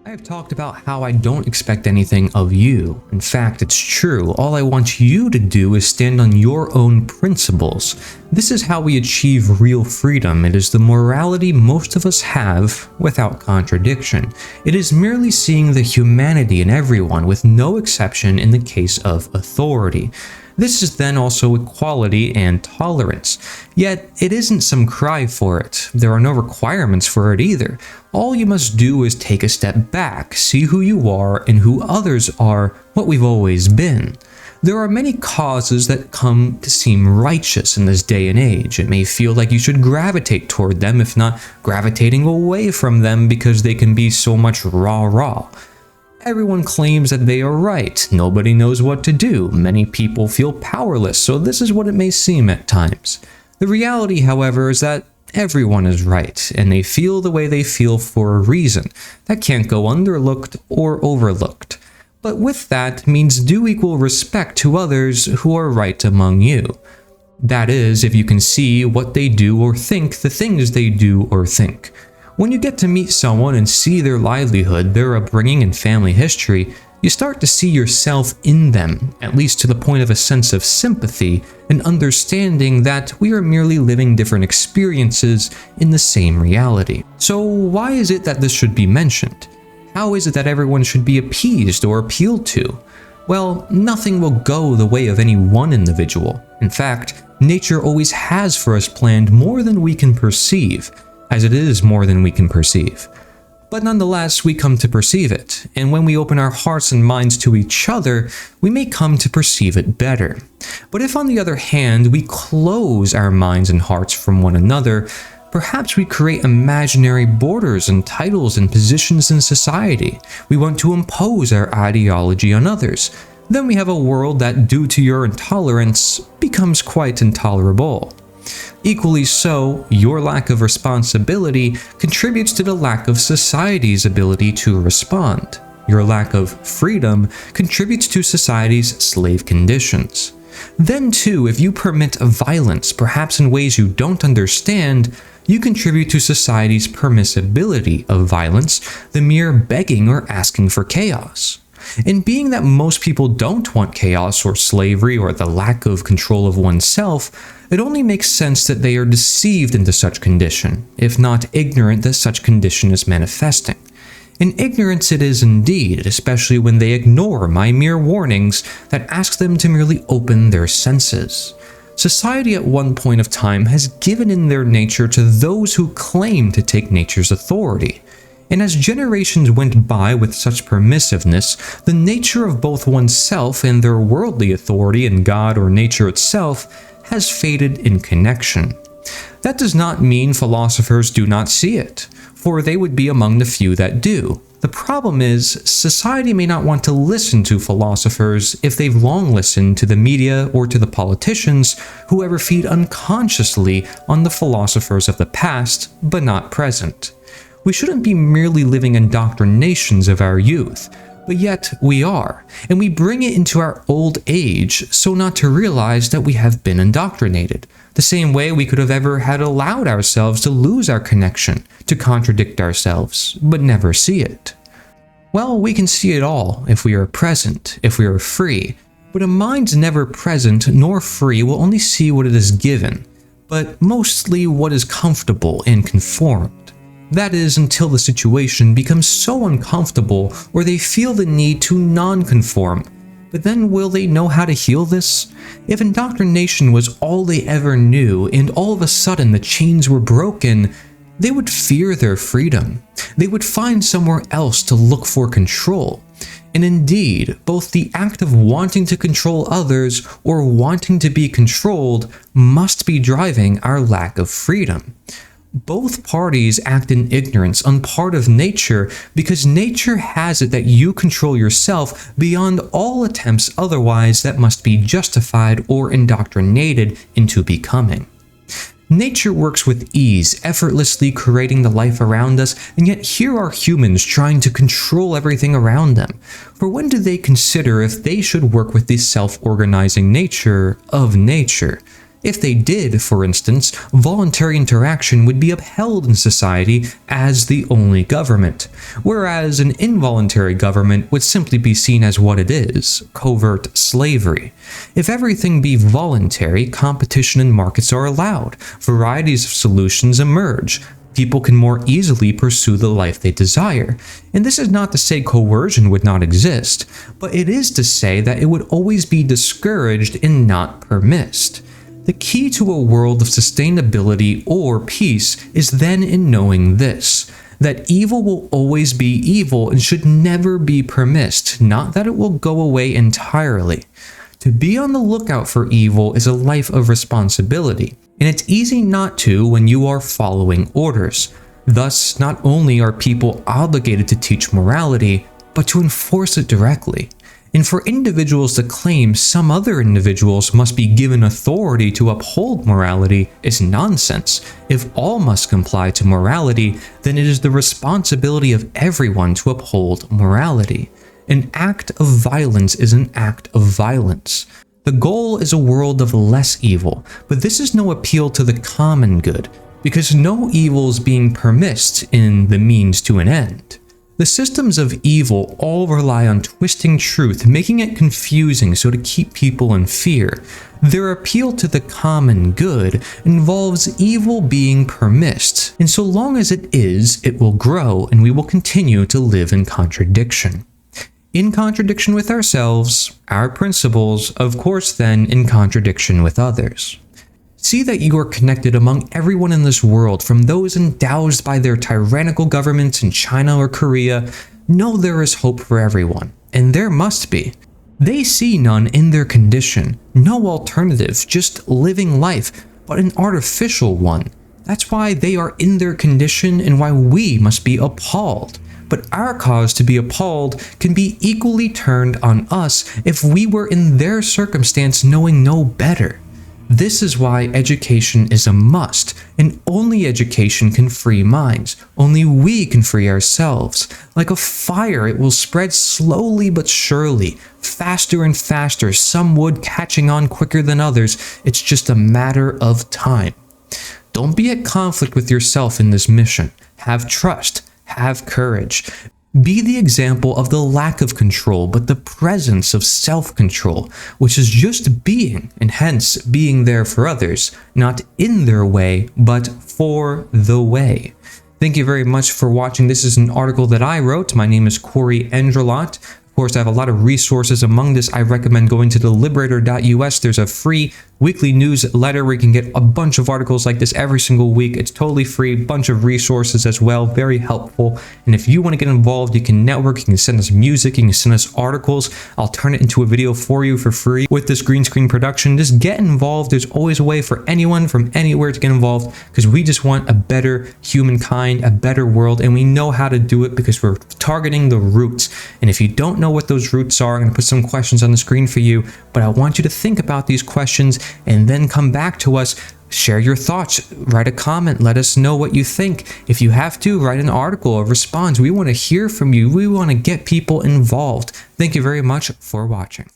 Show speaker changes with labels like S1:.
S1: I have talked about how I don't expect anything of you. In fact, it's true. All I want you to do is stand on your own principles. This is how we achieve real freedom. It is the morality most of us have without contradiction. It is merely seeing the humanity in everyone with no exception in the case of authority. This is then also equality and tolerance. Yet, it isn't some cry for it. There are no requirements for it either. All you must do is take a step back, see who you are and who others are, what we've always been. There are many causes that come to seem righteous in this day and age. It may feel like you should gravitate toward them, if not gravitating away from them because they can be so much rah-rah. Everyone claims that they are right. Nobody knows what to do. Many people feel powerless, so this is what it may seem at times. The reality, however, is that everyone is right, and they feel the way they feel for a reason. That can't go underlooked or overlooked. But with that means due equal respect to others who are right among you. That is, if you can see what they do or think, the things they do or think. When you get to meet someone and see their livelihood, their upbringing and family history, you start to see yourself in them, at least to the point of a sense of sympathy and understanding that we are merely living different experiences in the same reality. So why is it that this should be mentioned? How is it that everyone should be appeased or appealed to? Well, nothing will go the way of any one individual. In fact, nature always has for us planned more than we can perceive, as it is more than we can perceive. But nonetheless, we come to perceive it, and when we open our hearts and minds to each other, we may come to perceive it better. But if on the other hand, we close our minds and hearts from one another, perhaps we create imaginary borders and titles and positions in society. We want to impose our ideology on others. Then we have a world that, due to your intolerance, becomes quite intolerable. Equally so, your lack of responsibility contributes to the lack of society's ability to respond. Your lack of freedom contributes to society's slave conditions. Then too, if you permit violence, perhaps in ways you don't understand, you contribute to society's permissibility of violence, the mere begging or asking for chaos. And being that most people don't want chaos or slavery or the lack of control of oneself, it only makes sense that they are deceived into such condition, if not ignorant that such condition is manifesting. And ignorance it is indeed, especially when they ignore my mere warnings that ask them to merely open their senses. Society at one point of time has given in their nature to those who claim to take nature's authority. And as generations went by with such permissiveness, the nature of both oneself and their worldly authority in God or nature itself has faded in connection. That does not mean philosophers do not see it, for they would be among the few that do. The problem is, society may not want to listen to philosophers if they've long listened to the media or to the politicians who ever feed unconsciously on the philosophers of the past, but not present. We shouldn't be merely living indoctrinations of our youth, but yet we are, and we bring it into our old age so not to realize that we have been indoctrinated, the same way we could have ever had allowed ourselves to lose our connection, to contradict ourselves, but never see it. Well, we can see it all if we are present, if we are free, but a mind never present nor free will only see what it is given, but mostly what is comfortable and conformed. That is, until the situation becomes so uncomfortable or they feel the need to non-conform. But then will they know how to heal this? If indoctrination was all they ever knew and all of a sudden the chains were broken, they would fear their freedom. They would find somewhere else to look for control. And indeed, both the act of wanting to control others or wanting to be controlled must be driving our lack of freedom. Both parties act in ignorance on part of nature because nature has it that you control yourself beyond all attempts otherwise that must be justified or indoctrinated into becoming. Nature works with ease, effortlessly creating the life around us, and yet here are humans trying to control everything around them. For when do they consider if they should work with the self-organizing nature of nature? If they did, for instance, voluntary interaction would be upheld in society as the only government, whereas an involuntary government would simply be seen as what it is, covert slavery. If everything be voluntary, competition in markets are allowed, varieties of solutions emerge, people can more easily pursue the life they desire. And this is not to say coercion would not exist, but it is to say that it would always be discouraged and not permissed. The key to a world of sustainability or peace is then in knowing this, that evil will always be evil and should never be permissed, not that it will go away entirely. To be on the lookout for evil is a life of responsibility, and it's easy not to when you are following orders. Thus, not only are people obligated to teach morality, but to enforce it directly. And for individuals to claim some other individuals must be given authority to uphold morality is nonsense. If all must comply to morality, then it is the responsibility of everyone to uphold morality. An act of violence is an act of violence. The goal is a world of less evil, but this is no appeal to the common good, because no evil is being permissed in the means to an end. The systems of evil all rely on twisting truth, making it confusing so to keep people in fear. Their appeal to the common good involves evil being permissed, and so long as it is, it will grow and we will continue to live in contradiction. In contradiction with ourselves, our principles, of course then in contradiction with others. See that you are connected among everyone in this world, from those endowed by their tyrannical governments in China or Korea. Know there is hope for everyone, and there must be. They see none in their condition, no alternative, just living life, but an artificial one. That's why they are in their condition and why we must be appalled. But our cause to be appalled can be equally turned on us if we were in their circumstance knowing no better. This is why education is a must, and only education can free minds. Only we can free ourselves. Like a fire, it will spread slowly but surely, faster and faster, some wood catching on quicker than others. It's just a matter of time. Don't be at conflict with yourself in this mission. Have trust. Have courage. Be the example of the lack of control, but the presence of self-control, which is just being, and hence being there for others, not in their way, but for the way. Thank you very much for watching. This is an article that I wrote. My name is Corey Endralot. Of course, I have a lot of resources. Among this, I recommend going to theliberator.us. There's a free weekly newsletter where you can get a bunch of articles like this every single week. It's totally free, bunch of resources as well, very helpful. And if you want to get involved, you can network, you can send us music, you can send us articles. I'll turn it into a video for you for free with this green screen production. Just get involved. There's always a way for anyone from anywhere to get involved, because we just want a better humankind, a better world, and we know how to do it because we're targeting the roots. And if you don't know what those roots are, I'm going to put some questions on the screen for you, but I want you to think about these questions and then come back to us. Share your thoughts, write a comment, let us know what you think. If you have to, write an article or response. We want to hear from you. We want to get people involved. Thank you very much for watching.